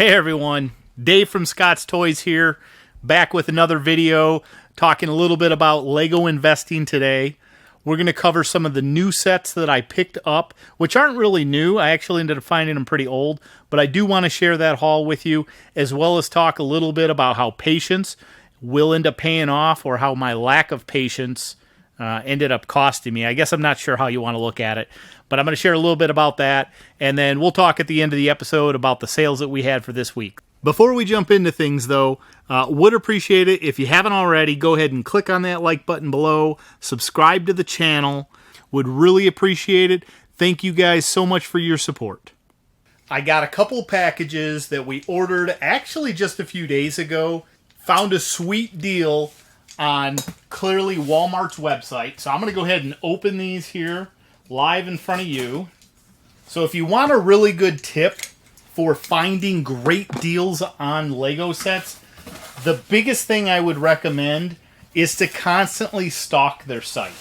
Hey everyone, Dave from ScotsToys here, back with another video talking a little bit about Lego investing today. We're going to cover some of the new sets that I picked up, which aren't really new. I actually ended up finding them pretty old, but I do want to share that haul with you, as well as talk a little bit about how patience will end up paying off, or how my lack of patience ended up costing me. I guess I'm not sure how you want to look at it, but I'm going to share a little bit about that, and then we'll talk at the end of the episode about the sales that we had for this week. Before we jump into things, though, would appreciate it if you haven't already. Go ahead and click on that like button below. Subscribe to the channel. Would really appreciate it. Thank you guys so much for your support. I got a couple packages that we ordered actually just a few days ago. Found a sweet deal on clearly Walmart's website. So I'm going to go ahead and open these here live in front of you. So if you want a really good tip for finding great deals on Lego sets, the biggest thing I would recommend is to constantly stalk their site.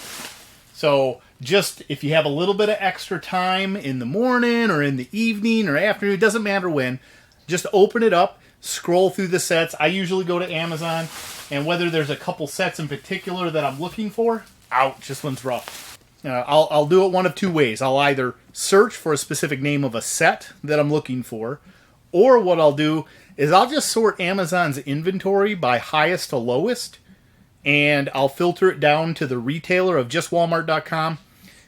So just if you have a little bit of extra time in the morning or in the evening or afternoon, it doesn't matter when, just open it up, scroll through the sets. I usually go to Amazon, and whether there's a couple sets in particular that I'm looking for, ouch, this one's rough. I'll do it one of two ways. I'll either search for a specific name of a set that I'm looking for, or what I'll do is I'll just sort Amazon's inventory by highest to lowest, and I'll filter it down to the retailer of just Walmart.com,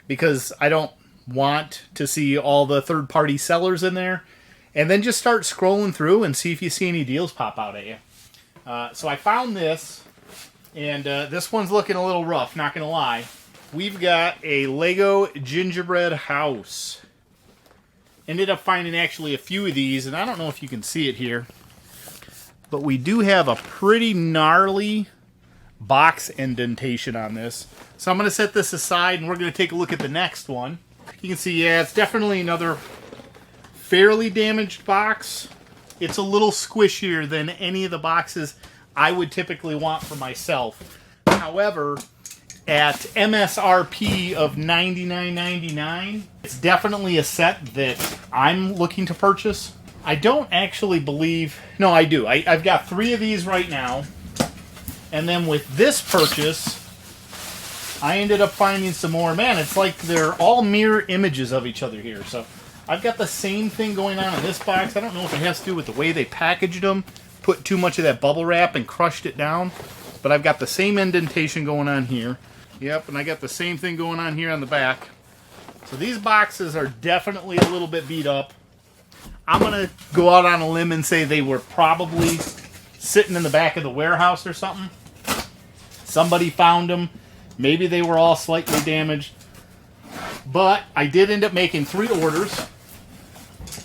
because I don't want to see all the third-party sellers in there, and then just start scrolling through and see if you see any deals pop out at you. So I found this, and this one's looking a little rough, not going to lie. We've got a Lego gingerbread house. Ended up finding actually a few of these, and I don't know if you can see it here, but we do have a pretty gnarly box indentation on this. So I'm going to set this aside, and we're going to take a look at the next one. You can see, yeah, it's definitely another fairly damaged box. It's a little squishier than any of the boxes I would typically want for myself. However, at MSRP of $99.99, it's definitely a set that I'm looking to purchase. I don't actually believe... No, I do. I've got 3 of these right now. And then with this purchase, I ended up finding some more. Man, it's like they're all mirror images of each other here. So I've got the same thing going on in this box. I don't know if it has to do with the way they packaged them, put too much of that bubble wrap and crushed it down. But I've got the same indentation going on here. Yep, and I got the same thing going on here on the back. So these boxes are definitely a little bit beat up. I'm going to go out on a limb and say they were probably sitting in the back of the warehouse or something. Somebody found them. Maybe they were all slightly damaged. But I did end up making 3 orders.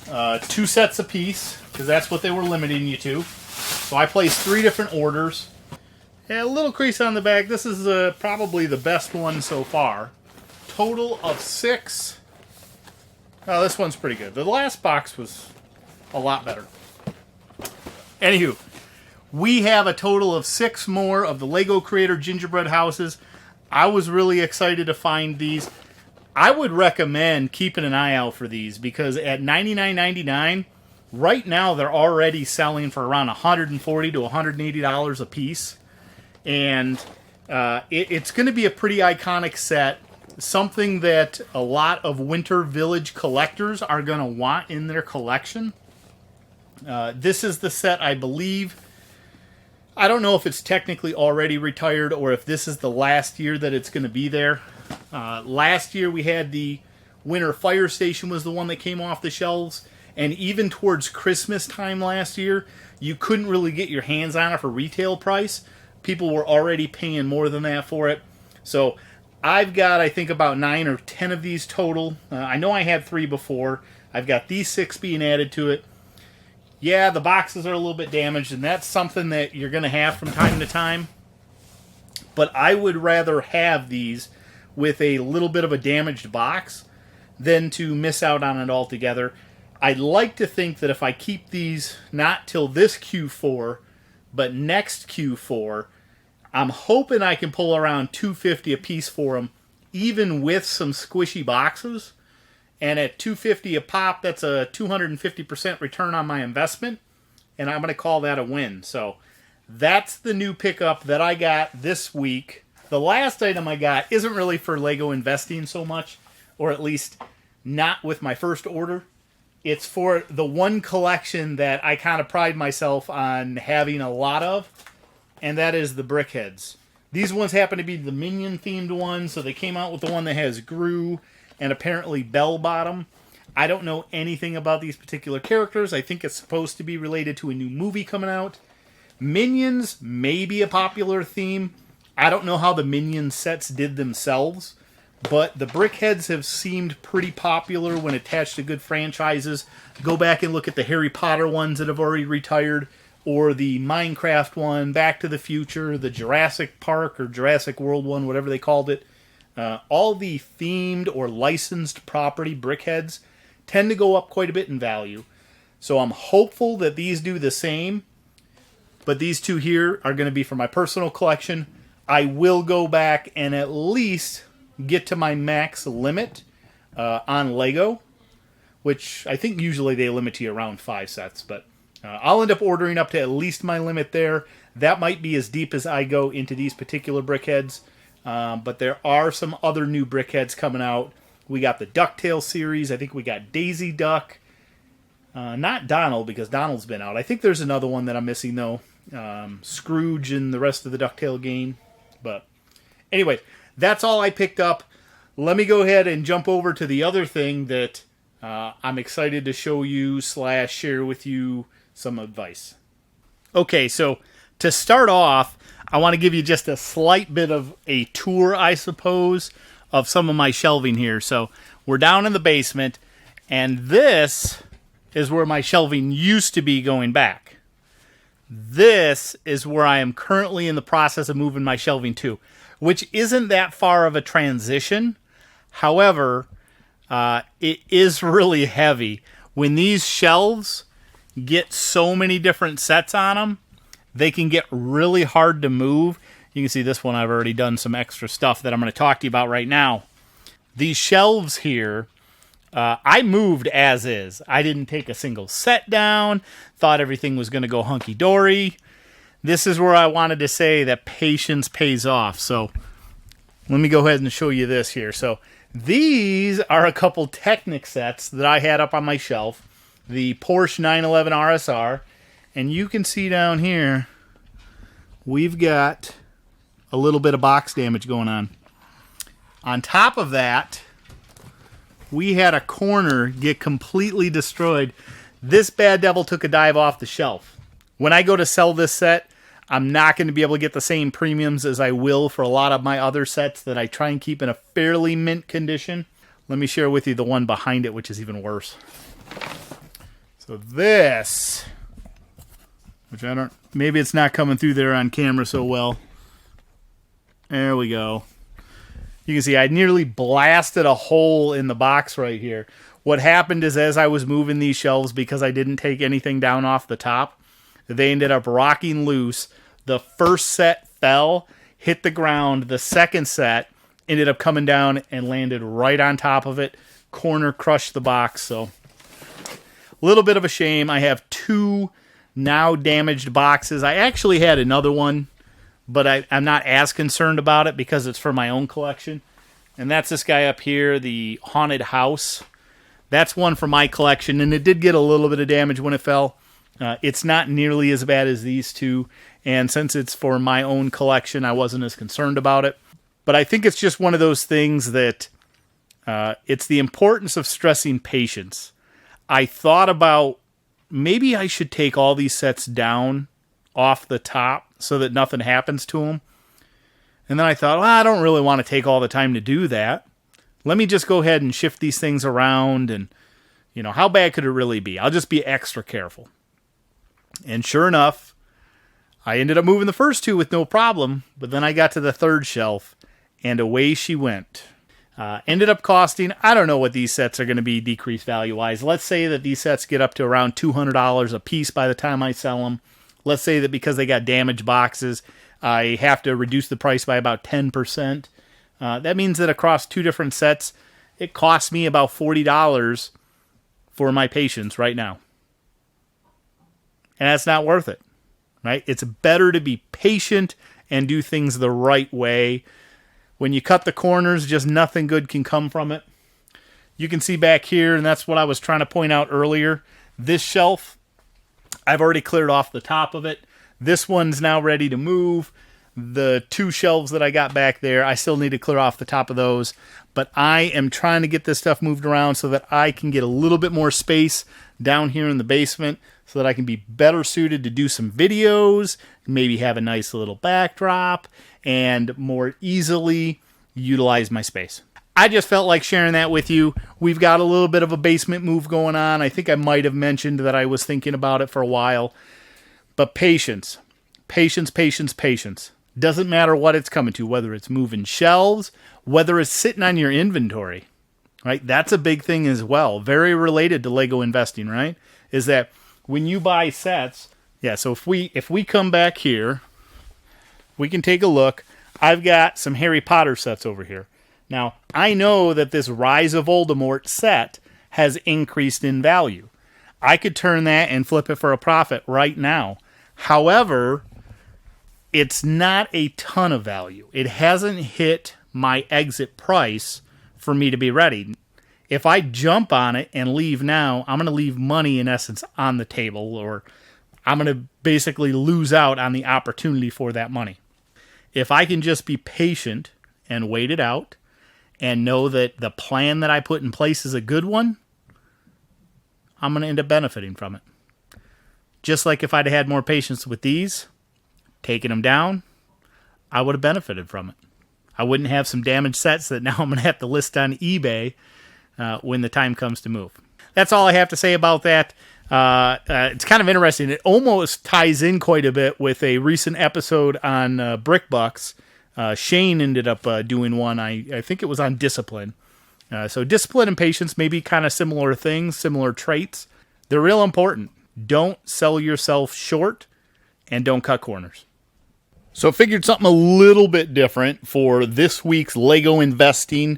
2 sets apiece, because that's what they were limiting you to. So I placed 3 different orders. Yeah, a little crease on the back. This is probably the best one so far. Total of 6. Oh, this one's pretty good. The last box was a lot better. Anywho, we have a total of 6 more of the Lego Creator gingerbread houses. I was really excited to find these. I would recommend keeping an eye out for these, because at $99.99, right now they're already selling for around $140 to $180 a piece. And it's going to be a pretty iconic set, something that a lot of Winter Village collectors are going to want in their collection. This is the set, I believe. I don't know if it's technically already retired or if this is the last year that it's going to be there. Last year we had the Winter Fire Station was the one that came off the shelves. And even towards Christmas time last year, you couldn't really get your hands on it for retail price. People were already paying more than that for it. So I've got, I think, about 9 or 10 of these total. I know I had 3 before. I've got these 6 being added to it. Yeah, the boxes are a little bit damaged, and that's something that you're going to have from time to time. But I would rather have these with a little bit of a damaged box than to miss out on it altogether. I'd like to think that if I keep these not till this Q4, but next Q4, I'm hoping I can pull around $250 a piece for them, even with some squishy boxes. And at $250 a pop, that's a 250% return on my investment. and I'm going to call that a win. So that's the new pickup that I got this week. The last item I got isn't really for Lego investing so much, or at least not with my first order. It's for the one collection that I kind of pride myself on having a lot of, and that is the Brickheads. These ones happen to be the Minion-themed ones, so they came out with the one that has Gru and apparently Bell Bottom. I don't know anything about these particular characters. I think it's supposed to be related to a new movie coming out. Minions may be a popular theme. I don't know how the Minion sets did themselves, but the Brickheads have seemed pretty popular when attached to good franchises. Go back and look at the Harry Potter ones that have already retired, or the Minecraft one, Back to the Future, the Jurassic Park or Jurassic World one, whatever they called it. All the themed or licensed property Brickheads tend to go up quite a bit in value. So I'm hopeful that these do the same. But these two here are going to be for my personal collection. I will go back and at least get to my max limit on Lego, which I think usually they limit to you around 5 sets. But I'll end up ordering up to at least my limit there. That might be as deep as I go into these particular Brickheads. But there are some other new Brickheads coming out. We got the DuckTales series. I think we got Daisy Duck. Not Donald, because Donald's been out. I think there's another one that I'm missing, though. Scrooge and the rest of the DuckTale game. But anyway, that's all I picked up. Let me go ahead and jump over to the other thing that I'm excited to show you / share with you some advice. Okay, so to start off, I want to give you just a slight bit of a tour, I suppose, of some of my shelving here. So we're down in the basement, and this is where my shelving used to be going back. This is where I am currently in the process of moving my shelving to, which isn't that far of a transition. However, it is really heavy. When these shelves get so many different sets on them, they can get really hard to move. You can see this one, I've already done some extra stuff that I'm going to talk to you about right now. These shelves here, I moved as is. I didn't take a single set down, thought everything was going to go hunky-dory. This is where I wanted to say that patience pays off. So let me go ahead and show you this here. So these are a couple Technic sets that I had up on my shelf. The Porsche 911 RSR. And you can see down here, we've got a little bit of box damage going on. On top of that, we had a corner get completely destroyed. This bad devil took a dive off the shelf. When I go to sell this set, I'm not going to be able to get the same premiums as I will for a lot of my other sets that I try and keep in a fairly mint condition. Let me share with you the one behind it, which is even worse. So this, which I don't, maybe it's not coming through there on camera so well. There we go. You can see I nearly blasted a hole in the box right here. What happened is as I was moving these shelves, because I didn't take anything down off the top, they ended up rocking loose. The first set fell, hit the ground. The second set ended up coming down and landed right on top of it. Corner crushed the box. So a little bit of a shame. I have 2 now damaged boxes. I actually had another one, but I'm not as concerned about it because it's for my own collection. And that's this guy up here, the Haunted House. That's one for my collection, and it did get a little bit of damage when it fell. It's not nearly as bad as these two, and since it's for my own collection, I wasn't as concerned about it. But I think it's just one of those things that it's the importance of stressing patience. I thought about maybe I should take all these sets down off the top so that nothing happens to them. And then I thought, well, I don't really want to take all the time to do that. Let me just go ahead and shift these things around, and, you know, how bad could it really be? I'll just be extra careful. And sure enough, I ended up moving the first 2 with no problem, but then I got to the third shelf, and away she went. Ended up costing, I don't know what these sets are going to be decreased value-wise. Let's say that these sets get up to around $200 a piece by the time I sell them. Let's say that because they got damaged boxes, I have to reduce the price by about 10%. That means that across 2 different sets, it costs me about $40 for my patience right now. and that's not worth it, right? It's better to be patient and do things the right way. When you cut the corners, just nothing good can come from it. You can see back here, and that's what I was trying to point out earlier. This shelf, I've already cleared off the top of it. This one's now ready to move. The two shelves that I got back there, I still need to clear off the top of those. But I am trying to get this stuff moved around so that I can get a little bit more space down here in the basement so that I can be better suited to do some videos, maybe have a nice little backdrop, and more easily utilize my space. I just felt like sharing that with you. We've got a little bit of a basement move going on. I think I might have mentioned that I was thinking about it for a while. But patience. Patience, patience, patience. Doesn't matter what it's coming to, whether it's moving shelves, whether it's sitting on your inventory, right? That's a big thing as well. Very related to Lego investing, right? Is that when you buy sets, so if we come back here, we can take a look. I've got some Harry Potter sets over here. Now, I know that this Rise of Voldemort set has increased in value. I could turn that and flip it for a profit right now. However, it's not a ton of value. It hasn't hit my exit price for me to be ready. If I jump on it and leave now, I'm going to leave money, in essence, on the table, or I'm going to basically lose out on the opportunity for that money. If I can just be patient and wait it out and know that the plan that I put in place is a good one, I'm going to end up benefiting from it. Just like if I'd had more patience with these, taking them down, I would have benefited from it. I wouldn't have some damaged sets that now I'm going to have to list on eBay when the time comes to move. That's all I have to say about that. It's kind of interesting. It almost ties in quite a bit with a recent episode on BrickBucks. Shane ended up doing one. I think it was on discipline. So discipline and patience may be kind of similar things, similar traits. They're real important. Don't sell yourself short and don't cut corners. So I figured something a little bit different for this week's Lego investing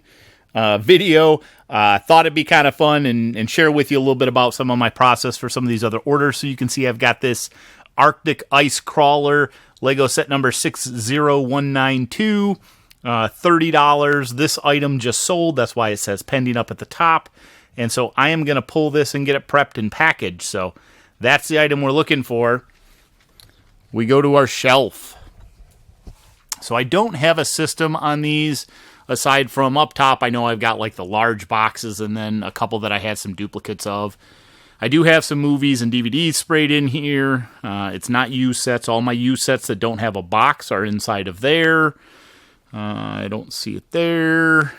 video. Thought it'd be kind of fun and share with you a little bit about some of my process for some of these other orders. So you can see I've got this Arctic Ice Crawler Lego set number 60192, $30. This item just sold. That's why it says pending up at the top. And so I am going to pull this and get it prepped and packaged. So that's the item we're looking for. We go to our shelf. So I don't have a system on these aside from up top. I know I've got like the large boxes and then a couple that I had some duplicates of. I do have some movies and DVDs sprayed in here. It's not used sets. All my used sets that don't have a box are inside of there. I don't see it there.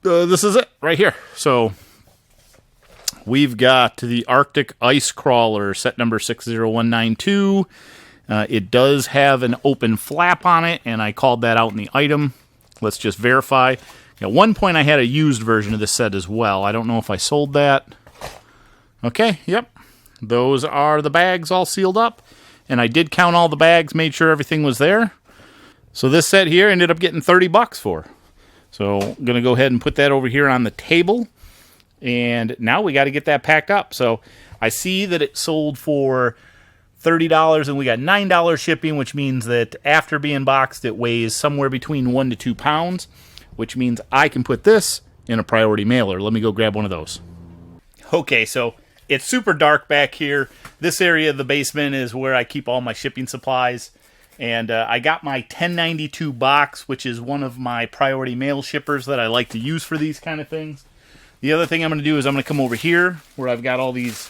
This is it right here. So we've got the Arctic Ice Crawler set number 60192. It does have an open flap on it, and I called that out in the item. Let's just verify. At one point, I had a used version of this set as well. I don't know if I sold that. Okay, yep. Those are the bags all sealed up, and I did count all the bags, made sure everything was there. So this set here ended up getting $30 for. So I'm going to go ahead and put that over here on the table, and now we got to get that packed up. So I see that it sold for $30, and we got $9 shipping, which means that after being boxed, it weighs somewhere between 1 to 2 pounds, which means I can put this in a priority mailer. Let me go grab one of those. Okay, so it's super dark back here. This area of the basement is where I keep all my shipping supplies, and I got my 1092 box, which is one of my priority mail shippers that I like to use for these kind of things. The other thing I'm going to do is I'm going to come over here where I've got all these.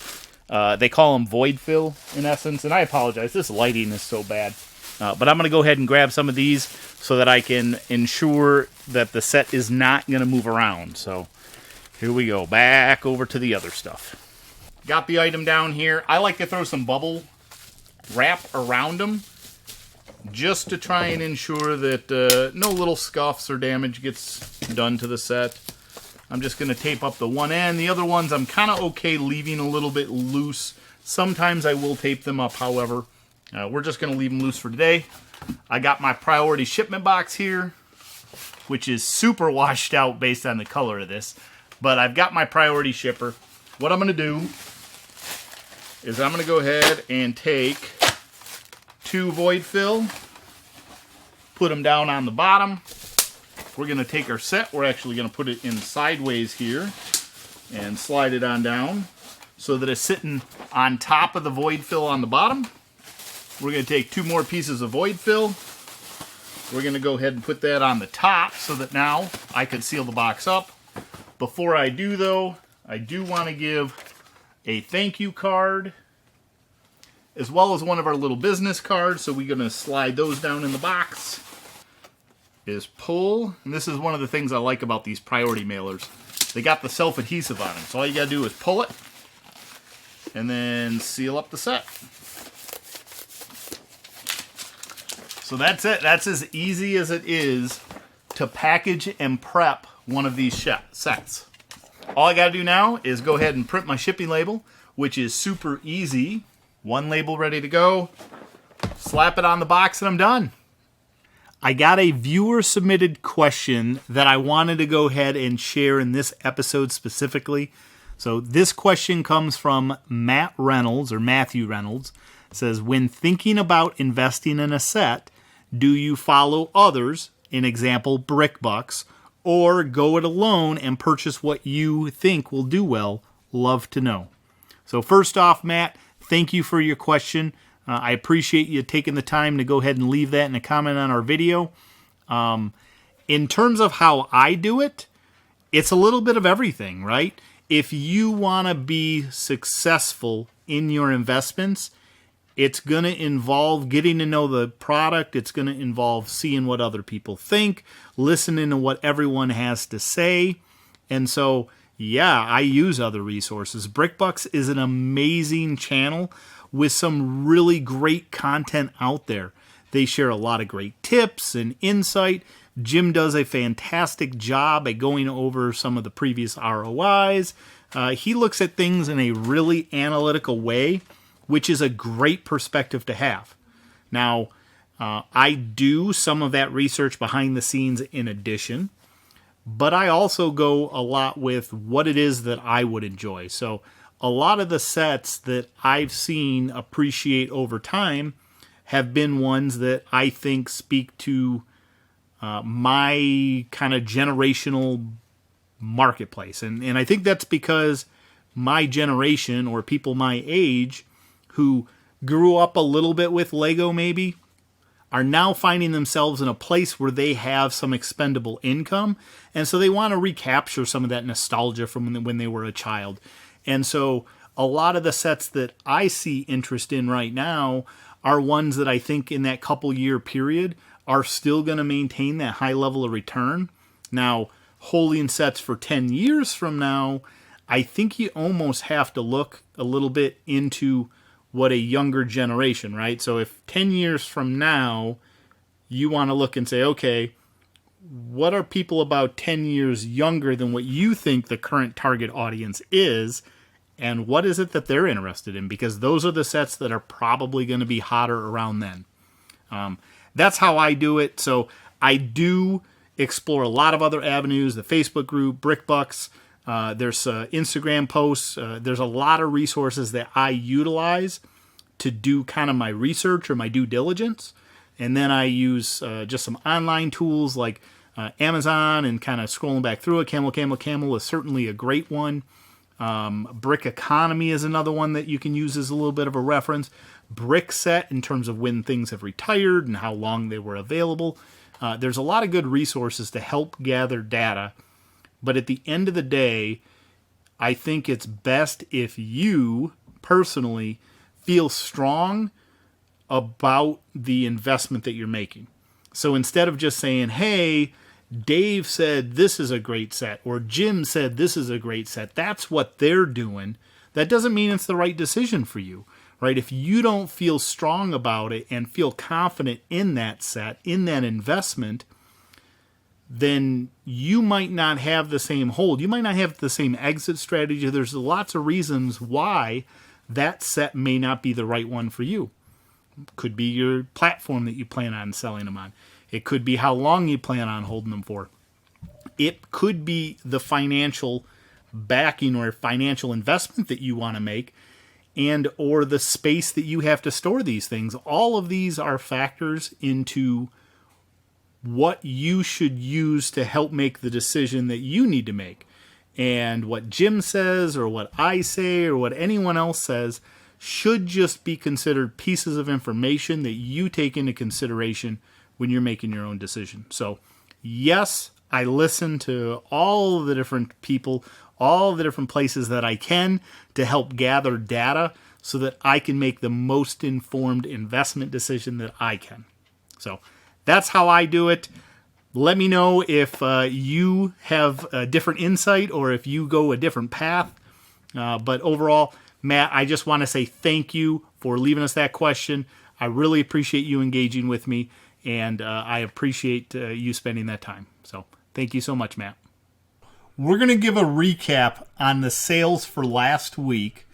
They call them void fill, in essence, and I apologize. This lighting is so bad. But I'm going to go ahead and grab some of these so that I can ensure that the set is not going to move around. So here we go. Back over to the other stuff. Got the item down here. I like to throw some bubble wrap around them just to try and ensure that no little scuffs or damage gets done to the set. I'm just going to tape up the one end. The other ones I'm kind of okay leaving a little bit loose. Sometimes I will tape them up, however. We're just going to leave them loose for today. I got my priority shipment box here, which is super washed out based on the color of this. But I've got my priority shipper. What I'm going to do is I'm going to go ahead and take 2 void fill, put them down on the bottom. We're going to take our set. We're actually going to put it in sideways here and slide it on down so that it's sitting on top of the void fill on the bottom. We're going to take 2 more pieces of void fill. We're going to go ahead and put that on the top so that now I can seal the box up. Before I do, though, I do want to give a thank you card as well as one of our little business cards. So we're going to slide those down in the box. Is pull, and this is one of the things I like about these priority mailers. They got the self-adhesive on them, so all you got to do is pull it and then seal up the set. So that's it. That's as easy as it is to package and prep one of these sets. All I got to do now is go ahead and print my shipping label, which is super easy. One label ready to go. Slap it on the box and I'm done. I got a viewer submitted question that I wanted to go ahead and share in this episode specifically. So this question comes from Matt Reynolds, or Matthew Reynolds. It says, when thinking about investing in a set, do you follow others, in example, BrickBucks, or go it alone and purchase what you think will do well? Love to know. So first off, Matt, thank you for your question. I appreciate you taking the time to go ahead and leave that in a comment on our video. In terms of how I do it, it's a little bit of everything, right? If you want to be successful in your investments, it's going to involve getting to know the product. It's going to involve seeing what other people think, listening to what everyone has to say. And so, yeah, I use other resources. BrickBucks is an amazing channel with some really great content out there. They share a lot of great tips and insight. Jim does a fantastic job at going over some of the previous ROIs. He looks at things in a really analytical way, which is a great perspective to have. Now, I do some of that research behind the scenes in addition, but I also go a lot with what it is that I would enjoy. So a lot of the sets that I've seen appreciate over time have been ones that I think speak to my kind of generational marketplace. And I think that's because my generation, or people my age who grew up a little bit with Lego maybe, are now finding themselves in a place where they have some expendable income. And so they want to recapture some of that nostalgia from when they were a child. And so a lot of the sets that I see interest in right now are ones that I think in that couple year period are still going to maintain that high level of return. Now, holding sets for 10 years from now, I think you almost have to look a little bit into what a younger generation, right? So if 10 years from now, you want to look and say, okay, what are people about 10 years younger than what you think the current target audience is, and what is it that they're interested in? Because those are the sets that are probably going to be hotter around then. That's how I do it. So I do explore a lot of other avenues, the Facebook group, BrickBucks, there's Instagram posts, there's a lot of resources that I utilize to do kind of my research or my due diligence. And then I use just some online tools like Amazon, and kind of scrolling back through it. Camel is certainly a great one. Brick Economy is another one that you can use as a little bit of a reference. Brickset in terms of when things have retired and how long they were available. There's a lot of good resources to help gather data. But at the end of the day, I think it's best if you personally feel strong about the investment that you're making. So instead of just saying, hey, Dave said this is a great set, or Jim said this is a great set, that's what they're doing, that doesn't mean it's the right decision for you, right? If you don't feel strong about it and feel confident in that set, in that investment, then you might not have the same hold. You might not have the same exit strategy. There's lots of reasons why that set may not be the right one for you. Could be your platform that you plan on selling them on. It could be how long you plan on holding them for. It could be the financial backing or financial investment that you want to make. and or the space that you have to store these things. All of these are factors into what you should use to help make the decision that you need to make. And what Jim says or what I say or what anyone else says should just be considered pieces of information that you take into consideration when you're making your own decision. So, yes, I listen to all of the different people, all of the different places that I can to help gather data so that I can make the most informed investment decision that I can. So, that's how I do it. Let me know if you have a different insight or if you go a different path. But overall, Matt, I just want to say thank you for leaving us that question. I really appreciate you engaging with me, and I appreciate you spending that time. So thank you so much, Matt. We're going to give a recap on the sales for last week.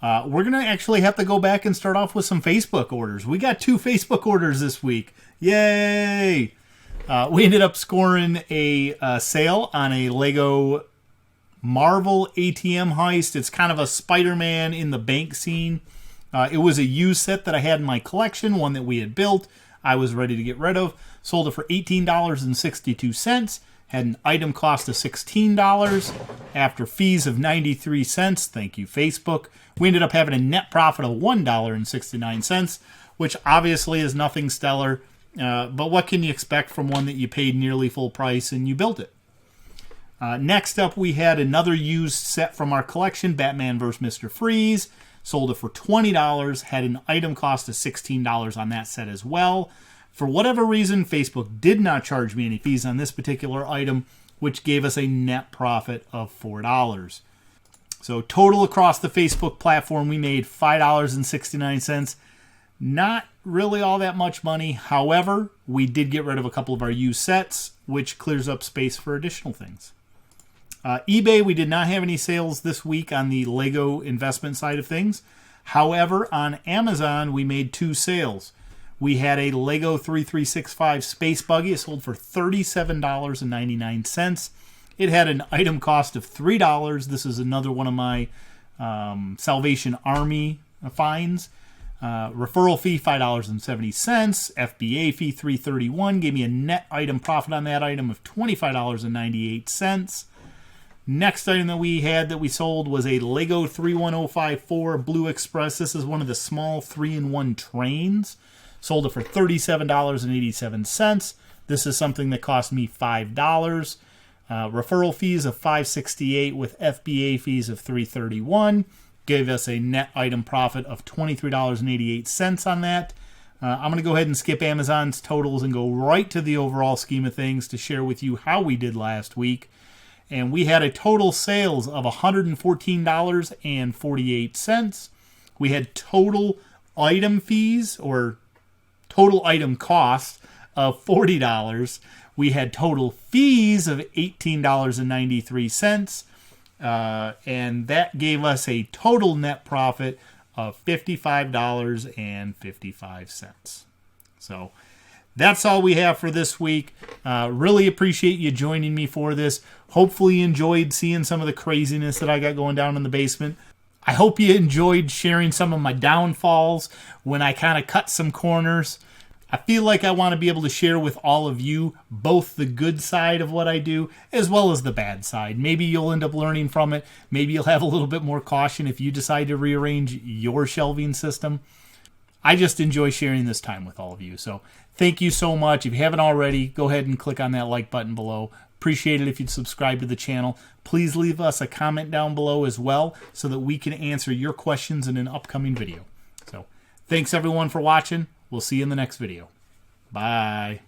We're going to actually have to go back and start off with some Facebook orders. We got 2 Facebook orders this week. Yay! We ended up scoring a sale on a Lego Marvel ATM heist. It's kind of a Spider-Man in the bank scene. It was a used set that I had in my collection, one that we had built. I was ready to get rid of. Sold it for $18.62. Had an item cost of $16 after fees of 93 cents. Thank you, Facebook. We ended up having a net profit of $1.69, which obviously is nothing stellar. But what can you expect from one that you paid nearly full price and you built it? Next up, we had another used set from our collection, Batman vs. Mr. Freeze. Sold it for $20. Had an item cost of $16 on that set as well. For whatever reason, Facebook did not charge me any fees on this particular item, which gave us a net profit of $4. So total across the Facebook platform, we made $5.69. Not really all that much money. However, we did get rid of a couple of our used sets, which clears up space for additional things. eBay, we did not have any sales this week on the Lego investment side of things. However, on Amazon, we made 2 sales. We had a Lego 3365 Space Buggy. It sold for $37.99. It had an item cost of $3. This is another one of my Salvation Army finds. Referral fee $5.70, FBA fee $3.31, gave me a net item profit on that item of $25.98. Next item that we had that we sold was a Lego 31054 Blue Express. This is one of the small 3-in-1 trains. Sold it for $37.87. This is something that cost me $5. Referral fees of $5.68 with FBA fees of $3.31. Gave us a net item profit of $23.88 on that. I'm going to go ahead and skip Amazon's totals and go right to the overall scheme of things to share with you how we did last week. And we had a total sales of $114.48. We had total item fees or total item costs of $40. We had total fees of $18.93. And that gave us a total net profit of $55.55. So that's all we have for this week. Really appreciate you joining me for this. Hopefully you enjoyed seeing some of the craziness that I got going down in the basement. I hope you enjoyed sharing some of my downfalls when I kind of cut some corners. I feel like I want to be able to share with all of you both the good side of what I do as well as the bad side. Maybe you'll end up learning from it. Maybe you'll have a little bit more caution if you decide to rearrange your shelving system. I just enjoy sharing this time with all of you. So thank you so much. If you haven't already, go ahead and click on that like button below. Appreciate it if you'd subscribe to the channel. Please leave us a comment down below as well so that we can answer your questions in an upcoming video. So thanks everyone for watching. We'll see you in the next video. Bye.